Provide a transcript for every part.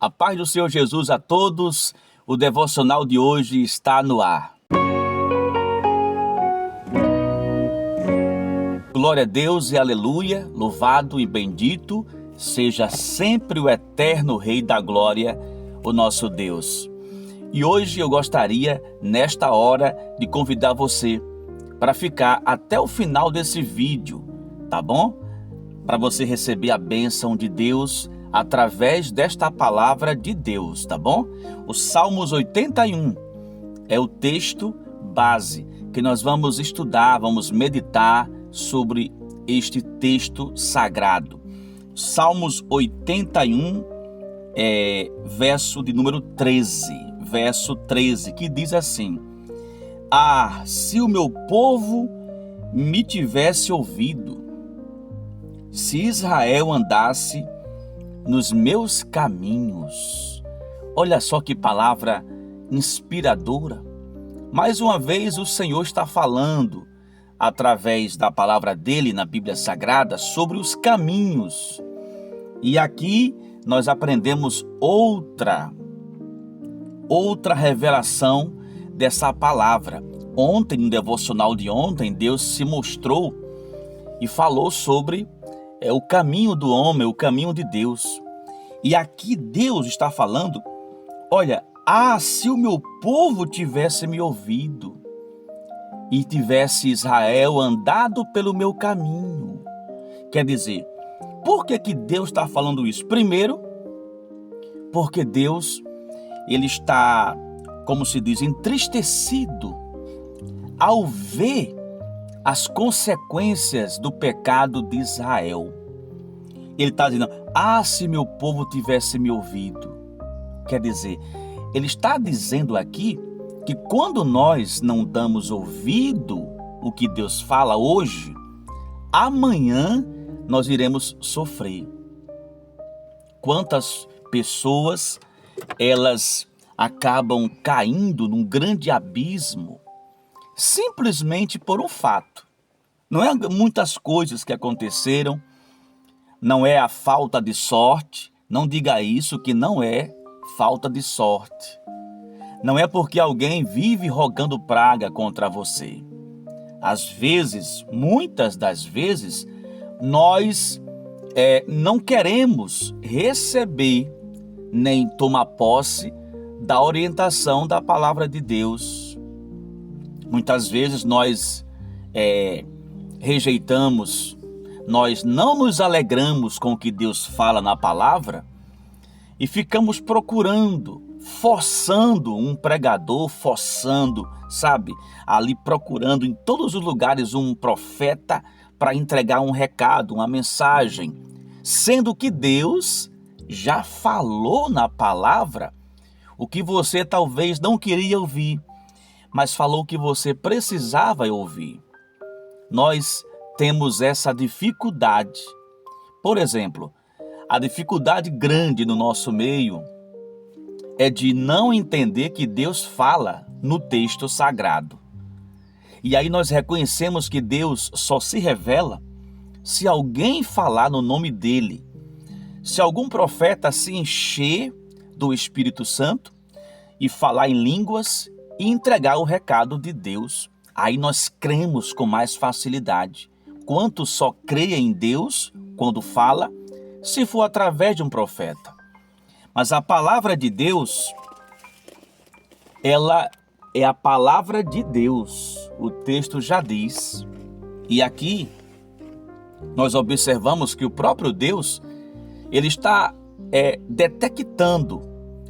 A paz do Senhor Jesus a todos. O devocional de hoje está no ar. Glória a Deus e aleluia, louvado e bendito seja sempre o eterno Rei da Glória, o nosso Deus. E hoje eu gostaria, nesta hora, de convidar você para ficar até o final desse vídeo, tá bom? Para você receber a bênção de Deus através desta palavra de Deus, tá bom? O Salmos 81 é o texto base que nós vamos estudar, vamos meditar sobre este texto sagrado. Salmos 81, verso de número 13, que diz assim: Ah, se o meu povo me tivesse ouvido, se Israel andasse nos meus caminhos. Olha só que palavra inspiradora. Mais uma vez o Senhor está falando, através da palavra dele na Bíblia Sagrada, sobre os caminhos. E aqui nós aprendemos outra revelação dessa palavra. Ontem, no devocional de ontem, Deus se mostrou e falou sobre o caminho do homem, o caminho de Deus. E aqui Deus está falando, olha, se o meu povo tivesse me ouvido e tivesse Israel andado pelo meu caminho. Quer dizer, por que Deus está falando isso? Primeiro, porque Deus, ele está, como se diz, entristecido ao ver as consequências do pecado de Israel. Ele está dizendo, se meu povo tivesse me ouvido. Quer dizer, ele está dizendo aqui que quando nós não damos ouvido o que Deus fala hoje, amanhã nós iremos sofrer. Quantas pessoas, elas acabam caindo num grande abismo simplesmente por um fato. Não é muitas coisas que aconteceram, não é a falta de sorte, não diga isso que não é falta de sorte. Não é porque alguém vive rogando praga contra você. Às vezes, muitas das vezes, nós não queremos receber nem tomar posse da orientação da palavra de Deus. Muitas vezes nós rejeitamos, nós não nos alegramos com o que Deus fala na palavra e ficamos procurando, forçando um pregador, ali procurando em todos os lugares um profeta para entregar um recado, uma mensagem, sendo que Deus já falou na palavra o que você talvez não queria ouvir, mas falou que você precisava ouvir. Nós temos essa dificuldade. Por exemplo, a dificuldade grande no nosso meio é de não entender que Deus fala no texto sagrado. E aí nós reconhecemos que Deus só se revela se alguém falar no nome dele. Se algum profeta se encher do Espírito Santo e falar em línguas e entregar o recado de Deus, aí nós cremos com mais facilidade. Quanto só creia em Deus quando fala, se for através de um profeta. Mas a palavra de Deus, ela é a palavra de Deus. O texto já diz. E aqui nós observamos que o próprio Deus, ele está detectando,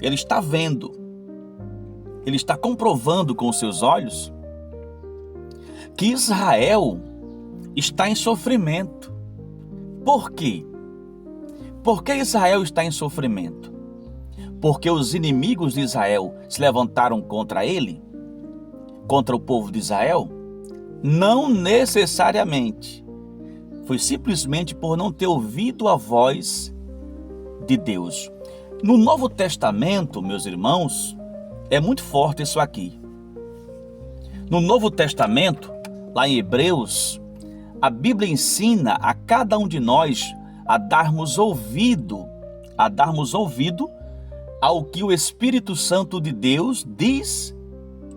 ele está vendo, ele está comprovando com os seus olhos que Israel está em sofrimento. Por quê? Por que Israel está em sofrimento? Porque os inimigos de Israel se levantaram contra ele, contra o povo de Israel? Não necessariamente. Foi simplesmente por não ter ouvido a voz de Deus. No Novo Testamento, meus irmãos, é muito forte isso aqui. No Novo Testamento, lá em Hebreus, a Bíblia ensina a cada um de nós a darmos ouvido ao que o Espírito Santo de Deus diz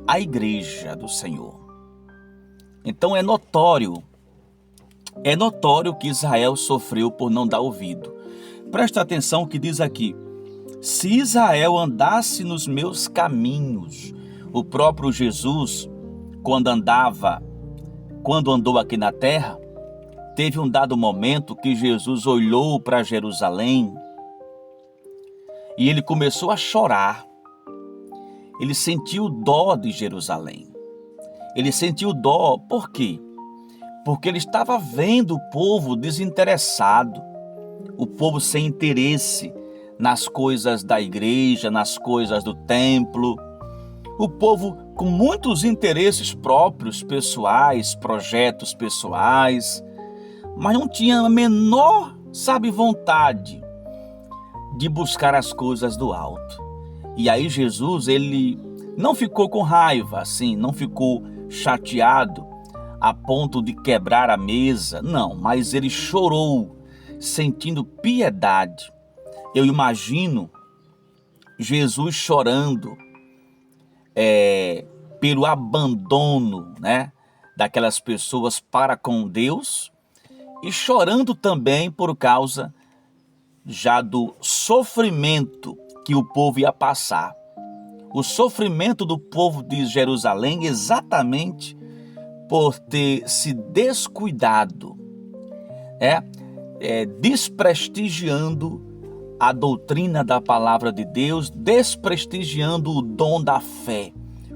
à igreja do Senhor. Então é notório que Israel sofreu por não dar ouvido. Presta atenção o que diz aqui. Se Israel andasse nos meus caminhos, o próprio Jesus, quando andou aqui na terra, teve um dado momento que Jesus olhou para Jerusalém e ele começou a chorar. Ele sentiu dó de Jerusalém. Ele sentiu dó, por quê? Porque ele estava vendo o povo desinteressado, o povo sem interesse nas coisas da igreja, nas coisas do templo, o povo com muitos interesses próprios, pessoais, projetos pessoais, mas não tinha a menor, vontade de buscar as coisas do alto. E aí Jesus, ele não ficou com raiva, assim, não ficou chateado a ponto de quebrar a mesa, não, mas ele chorou, sentindo piedade. Eu imagino Jesus chorando pelo abandono, daquelas pessoas para com Deus e chorando também por causa já do sofrimento que o povo ia passar. O sofrimento do povo de Jerusalém exatamente por ter se descuidado, desprestigiando a doutrina da palavra de Deus, desprestigiando o dom da fé.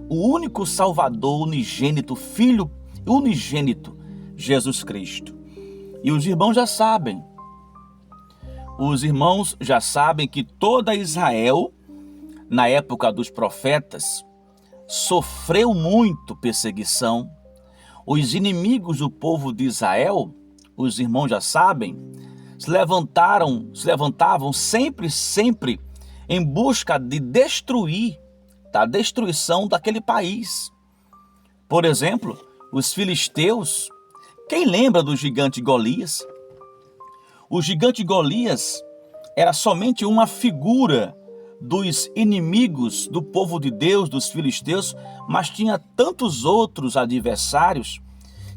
O único Salvador unigênito, Filho unigênito, Jesus Cristo. E os irmãos já sabem. Que toda Israel, na época dos profetas, sofreu muito perseguição. Os inimigos do povo de Israel, os irmãos já sabem, se levantavam sempre em busca de destruir, da destruição daquele país. Por exemplo, os filisteus. Quem lembra do gigante Golias? O gigante Golias era somente uma figura dos inimigos do povo de Deus, dos filisteus, mas tinha tantos outros adversários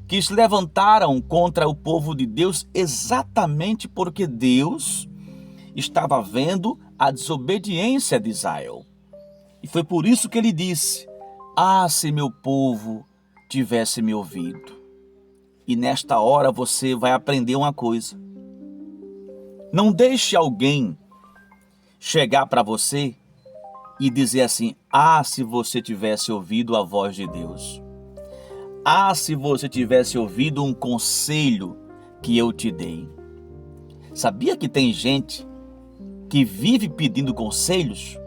que se levantaram contra o povo de Deus exatamente porque Deus estava vendo a desobediência de Israel. E foi por isso que ele disse: se meu povo tivesse me ouvido. E nesta hora você vai aprender uma coisa. Não deixe alguém chegar para você e dizer assim: se você tivesse ouvido a voz de Deus. Se você tivesse ouvido um conselho que eu te dei. Sabia que tem gente que vive pedindo conselhos,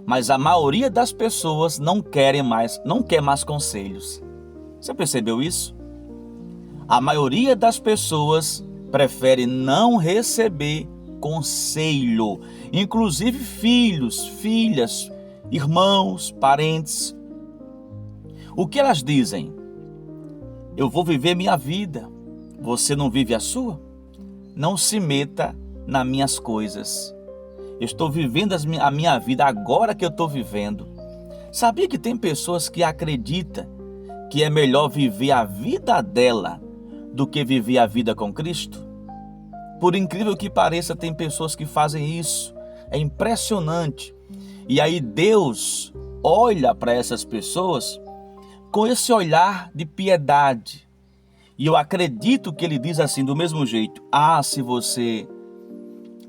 mas a maioria das pessoas não quer mais conselhos. Você percebeu isso? A maioria das pessoas prefere não receber conselho, inclusive filhos, filhas, irmãos, parentes. O que elas dizem? Eu vou viver minha vida, você não vive a sua? Não se meta nas minhas coisas. Eu estou vivendo a minha vida agora que eu estou vivendo. Sabia que tem pessoas que acreditam que é melhor viver a vida dela do que viver a vida com Cristo? Por incrível que pareça, tem pessoas que fazem isso. É impressionante. E aí Deus olha para essas pessoas com esse olhar de piedade. E eu acredito que ele diz assim, do mesmo jeito: se você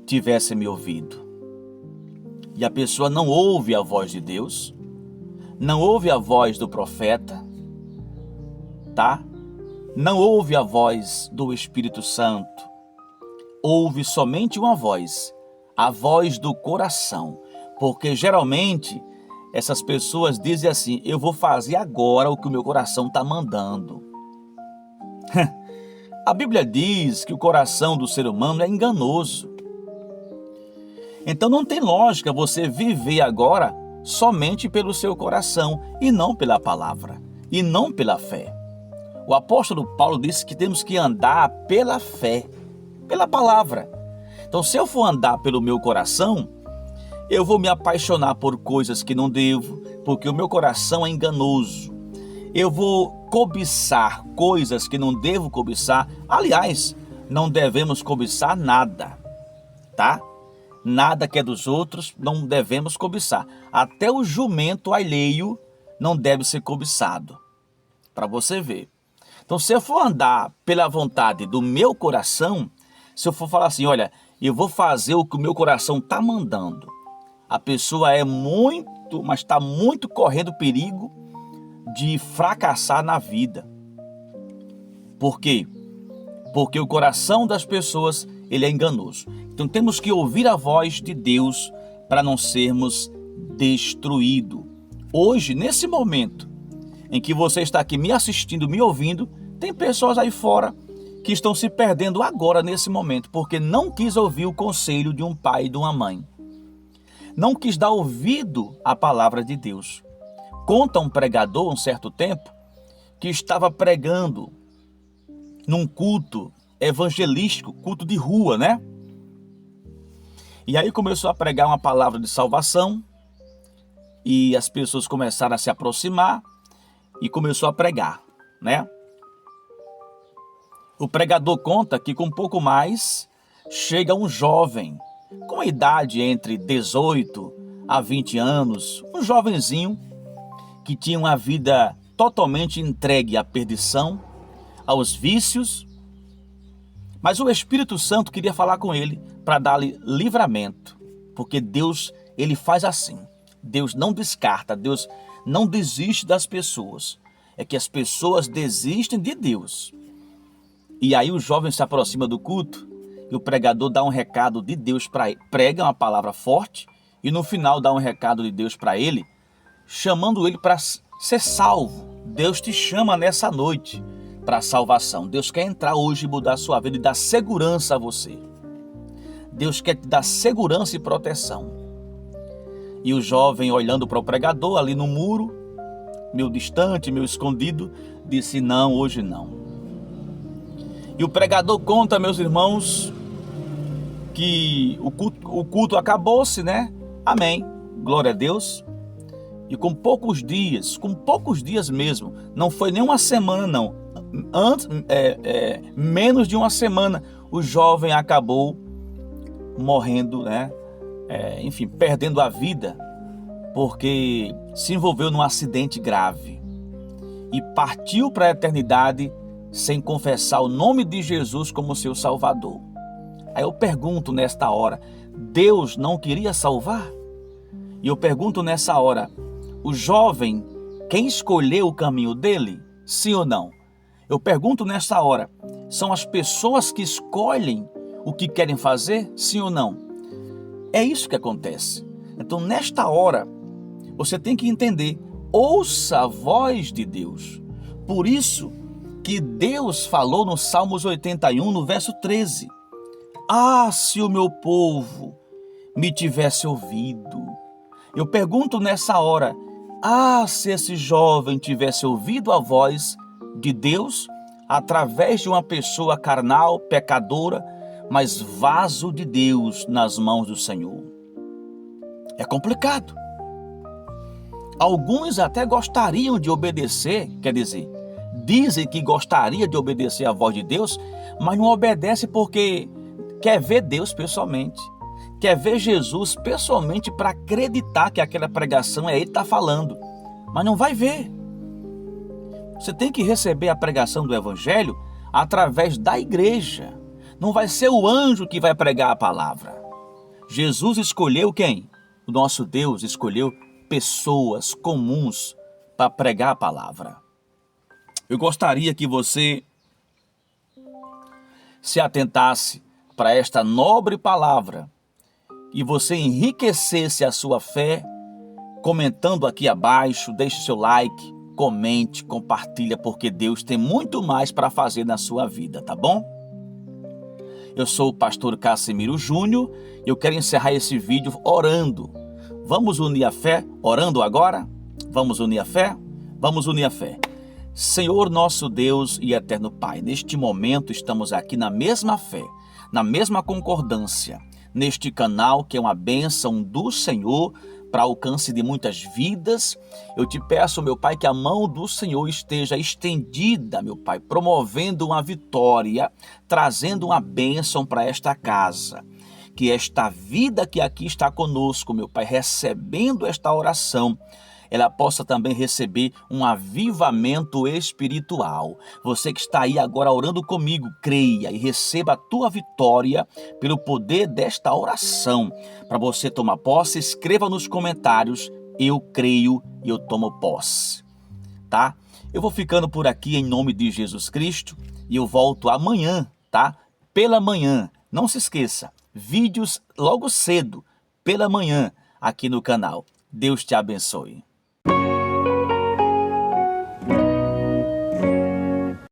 tivesse me ouvido. E a pessoa não ouve a voz de Deus, não ouve a voz do profeta, não ouve a voz do Espírito Santo, ouve somente uma voz, a voz do coração, porque geralmente essas pessoas dizem assim: eu vou fazer agora o que o meu coração está mandando. A Bíblia diz que o coração do ser humano é enganoso. Então não tem lógica você viver agora somente pelo seu coração e não pela palavra, e não pela fé. O apóstolo Paulo disse que temos que andar pela fé, pela palavra. Então se eu for andar pelo meu coração, Eu vou me apaixonar por coisas que não devo, porque o meu coração é enganoso. Eu vou cobiçar coisas que não devo cobiçar. Aliás, não devemos cobiçar nada, tá? Nada que é dos outros não devemos cobiçar. Até o jumento alheio não deve ser cobiçado. Para você ver. Então, se eu for andar pela vontade do meu coração, se eu for falar assim, olha, eu vou fazer o que o meu coração está mandando. A pessoa mas está muito correndo perigo de fracassar na vida. Por quê? Porque o coração das pessoas, ele é enganoso. Então temos que ouvir a voz de Deus para não sermos destruídos. Hoje, nesse momento em que você está aqui me assistindo, me ouvindo, tem pessoas aí fora que estão se perdendo agora nesse momento, porque não quis ouvir o conselho de um pai e de uma mãe. Não quis dar ouvido à palavra de Deus. Conta um pregador, um certo tempo, que estava pregando num culto evangelístico, culto de rua, né? E aí começou a pregar uma palavra de salvação e as pessoas começaram a se aproximar e começou a pregar, né? O pregador conta que com pouco mais chega um jovem com a idade entre 18 a 20 anos, um jovenzinho que tinha uma vida totalmente entregue à perdição, aos vícios, mas o Espírito Santo queria falar com ele para dar-lhe livramento, porque Deus, ele faz assim. Deus não descarta, Deus não desiste das pessoas. É que as pessoas desistem de Deus. E aí o jovem se aproxima do culto e o pregador dá um recado de Deus para ele, prega uma palavra forte e no final dá um recado de Deus para ele, chamando ele para ser salvo. Deus te chama nessa noite para a salvação. Deus quer entrar hoje e mudar a sua vida e dar segurança a você. Deus quer te dar segurança e proteção. E o jovem, olhando para o pregador ali no muro, meio distante, meio escondido, disse: não, hoje não. E o pregador conta, meus irmãos, que o culto acabou-se, né? Amém. Glória a Deus. E com poucos dias mesmo, não foi nem uma semana não, menos de uma semana, o jovem acabou morrendo, né? Enfim, perdendo a vida, porque se envolveu num acidente grave e partiu para a eternidade sem confessar o nome de Jesus como seu Salvador. Aí eu pergunto nesta hora, Deus não queria salvar? E eu pergunto nessa hora, o jovem, quem escolheu o caminho dele? Sim ou não? Eu pergunto nessa hora, são as pessoas que escolhem o que querem fazer? Sim ou não? É isso que acontece. Então, nesta hora, você tem que entender, ouça a voz de Deus. Por isso que Deus falou no Salmos 81, no verso 13. Ah, se o meu povo me tivesse ouvido. Eu pergunto nessa hora, ah, se esse jovem tivesse ouvido a voz de Deus através de uma pessoa carnal, pecadora, mas vaso de Deus nas mãos do Senhor. É complicado. Alguns até gostariam de obedecer, quer dizer, dizem que gostaria de obedecer à voz de Deus, mas não obedece porque quer ver Deus pessoalmente. Quer ver Jesus pessoalmente para acreditar que aquela pregação é Ele que está falando. Mas não vai ver. Você tem que receber a pregação do Evangelho através da igreja. Não vai ser o anjo que vai pregar a palavra. Jesus escolheu quem? O nosso Deus escolheu pessoas comuns para pregar a palavra. Eu gostaria que você se atentasse para esta nobre palavra e você enriquecesse a sua fé comentando aqui abaixo, deixe seu like, comente, compartilha, porque Deus tem muito mais para fazer na sua vida, tá bom? Eu sou o pastor Cassimiro Júnior e eu quero encerrar esse vídeo orando. Vamos unir a fé, orando agora? Vamos unir a fé? Vamos unir a fé. Senhor nosso Deus e eterno Pai, neste momento estamos aqui na mesma fé, na mesma concordância, neste canal, que é uma bênção do Senhor para alcance de muitas vidas. Eu te peço, meu Pai, que a mão do Senhor esteja estendida, meu Pai, promovendo uma vitória, trazendo uma bênção para esta casa. Que esta vida que aqui está conosco, meu Pai, recebendo esta oração, ela possa também receber um avivamento espiritual. Você que está aí agora orando comigo, creia e receba a tua vitória pelo poder desta oração. Para você tomar posse, escreva nos comentários: eu creio e eu tomo posse. Tá? Eu vou ficando por aqui em nome de Jesus Cristo e eu volto amanhã, tá? Pela manhã. Não se esqueça, vídeos logo cedo, pela manhã, aqui no canal. Deus te abençoe.